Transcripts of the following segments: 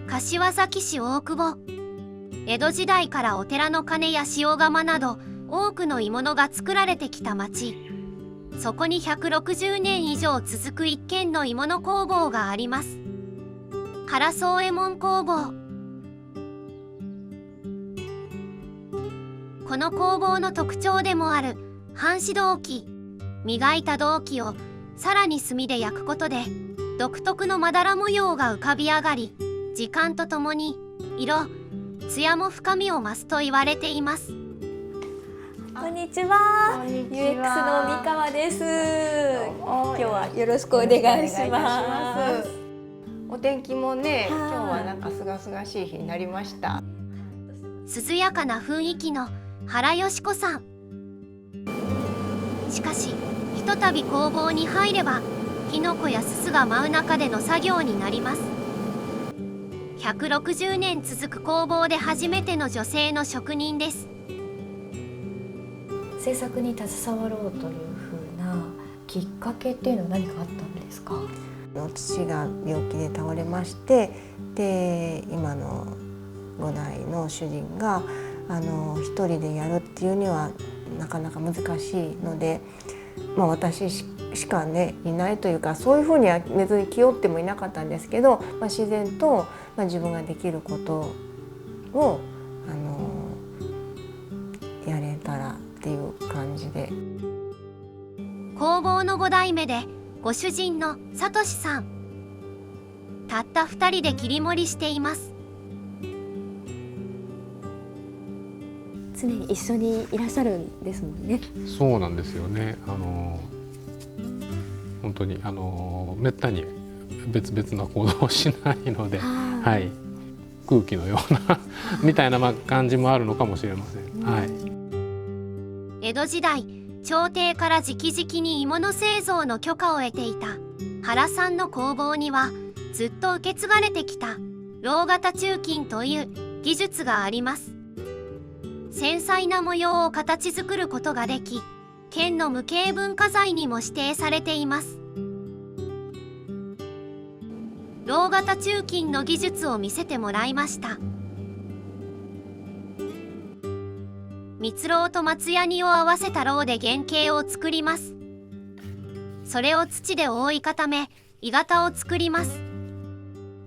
柏崎市大久保。江戸時代からお寺の鐘や塩釜など多くの鋳物が作られてきた町。そこに160年以上続く一軒の鋳物工房があります。唐宗右衛門工房。この工房の特徴でもある半紙銅器、磨いた銅器をさらに炭で焼くことで独特のまだら模様が浮かび上がり、時間とともに色、艶も深みを増すと言われています。こんにちは。UX の三河です。今日はよろしくお願いします。お天気もね、今日はなんかすがすがしい日になりました。涼やかな雰囲気の原よし子さん。しかし、ひとたび工房に入れば、火の粉やすすが舞う中での作業になります。160年続く工房で初めての女性の職人です。制作に携わろうというふうなきっかけっていうのは何かあったんですか？父が病気で倒れまして、で今の5代の主人が一人でやるっていうにはなかなか難しいので、私しかねいないというか、そういうふうには別に気負ってもいなかったんですけど、自然と、自分ができることをやれたらっていう感じで。工房の5代目でご主人の聡さん。たった2人で切り盛りしています。常に一緒にいらっしゃるんですもんね。そうなんですよね。本当にめったに別々な行動をしないので、はい、空気のようなみたいな感じもあるのかもしれません。はい。江戸時代、朝廷から直々に鋳物製造の許可を得ていた原さんの工房には、ずっと受け継がれてきた蝋型鋳金という技術があります。繊細な模様を形作ることができ、県の無形文化財にも指定されています。蝋型鋳金の技術を見せてもらいました。蜜蝋と松ヤニを合わせた蝋で原型を作ります。それを土で覆い固め、鋳型を作ります。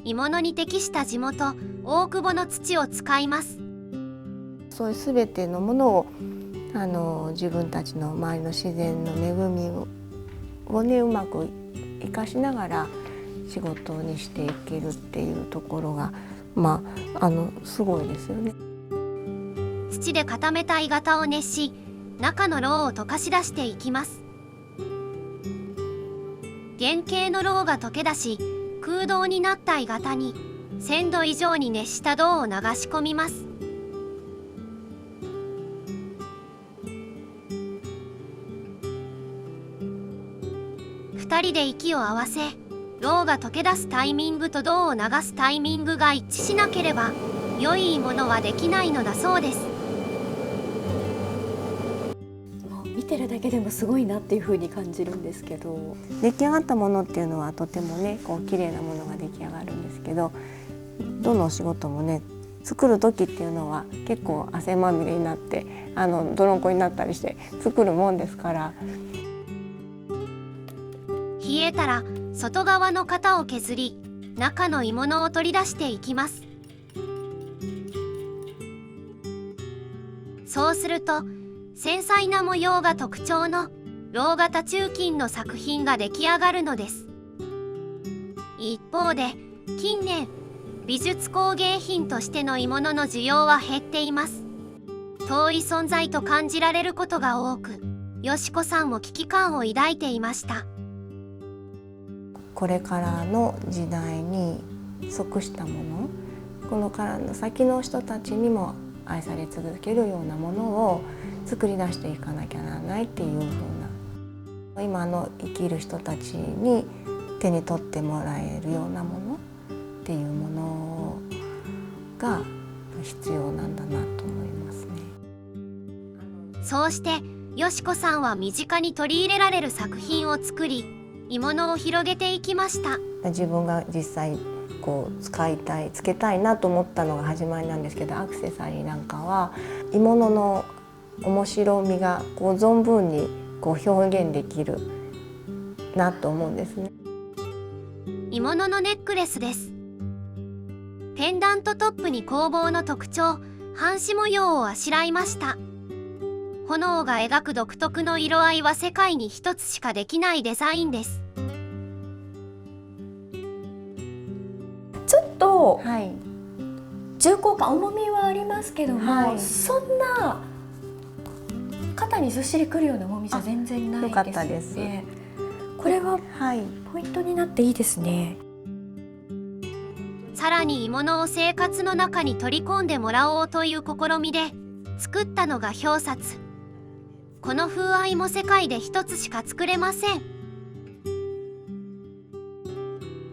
鋳物に適した地元大久保の土を使います。そういうすべてのものを自分たちの周りの自然の恵みをね、うまく生かしながら仕事にしていけるっていうところがすごいですよね。土で固めた鋳型を熱し、中の蝋を溶かし出していきます。原型の蝋が溶け出し、空洞になった鋳型に1000度以上に熱した銅を流し込みます。2人で息を合わせ、蝋が溶け出すタイミングと銅を流すタイミングが一致しなければ良いものはできないのだそうです。もう見てるだけでもすごいなっていう風に感じるんですけど、出来上がったものっていうのはとてもね綺麗なものが出来上がるんですけど、どのお仕事もね作る時っていうのは結構汗まみれになって泥んこになったりして作るもんですから。冷えたら外側の型を削り、中の鋳物を取り出していきます。そうすると繊細な模様が特徴の蝋型鋳金の作品が出来上がるのです。一方で近年美術工芸品としての鋳物の需要は減っています。遠い存在と感じられることが多く、よしこさんも危機感を抱いていました。これからの時代に即したもの、このからの先の人たちにも愛され続けるようなものを作り出していかなきゃならないっていう風な、今の生きる人たちに手に取ってもらえるようなものっていうものが必要なんだなと思いますね。そうしてよしこさんは身近に取り入れられる作品を作り、鋳物を広げていきました。自分が実際こうつけたいなと思ったのが始まりなんですけど、アクセサリーなんかは鋳物の面白みがこう存分にこう表現できるなと思うんですね。鋳物のネックレスです。ペンダントトップに工房の特徴、半紙模様をあしらいました。炎が描く独特の色合いは世界に一つしかできないデザインです。ちょっとはい、重厚感、重みはありますけども、はい、そんな肩にずっしりくるような重みじゃ全然ないですね。よかったです。これははい、ポイントになっていいですね。さらに鋳物を生活の中に取り込んでもらおうという試みで作ったのが表札。この風合いも世界で一つしか作れません。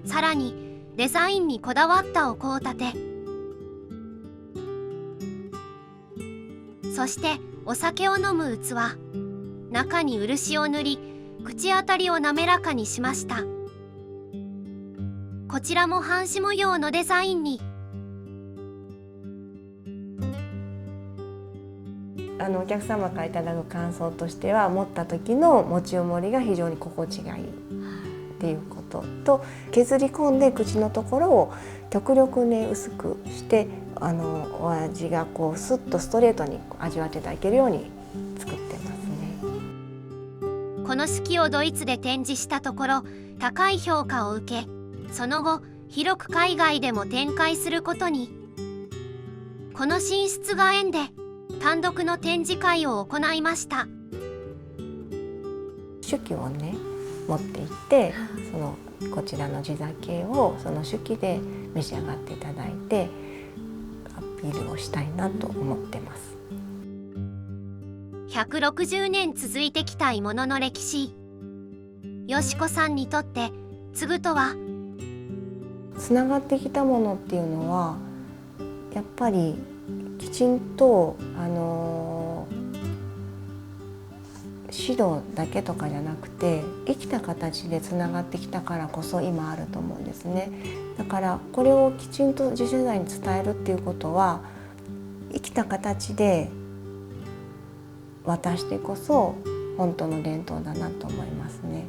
さらにデザインにこだわったお香立て、そしてお酒を飲む器、中に漆を塗り口当たりを滑らかにしました。こちらも半紙模様のデザインに。お客様からいただく感想としては、持った時の持ち重りが非常に心地がいいっていうことと、削り込んで口のところを極力ね薄くして、お味がこうスッとストレートに味わっていただけるように作ってますね。この式をドイツで展示したところ高い評価を受け、その後広く海外でも展開することに。この進出が縁で単独の展示会を行いました。酒器をね持って行って、こちらの地酒をその酒器で召し上がっていただいてアピールをしたいなと思ってます。160年続いてきた鋳物の歴史。よしこさんにとって継ぐとは？つながってきたものっていうのはやっぱりきちんと指導だけとかじゃなくて、生きた形でつながってきたからこそ今あると思うんですね。だからこれをきちんと次世代に伝えるっていうことは、生きた形で渡してこそ本当の伝統だなと思いますね。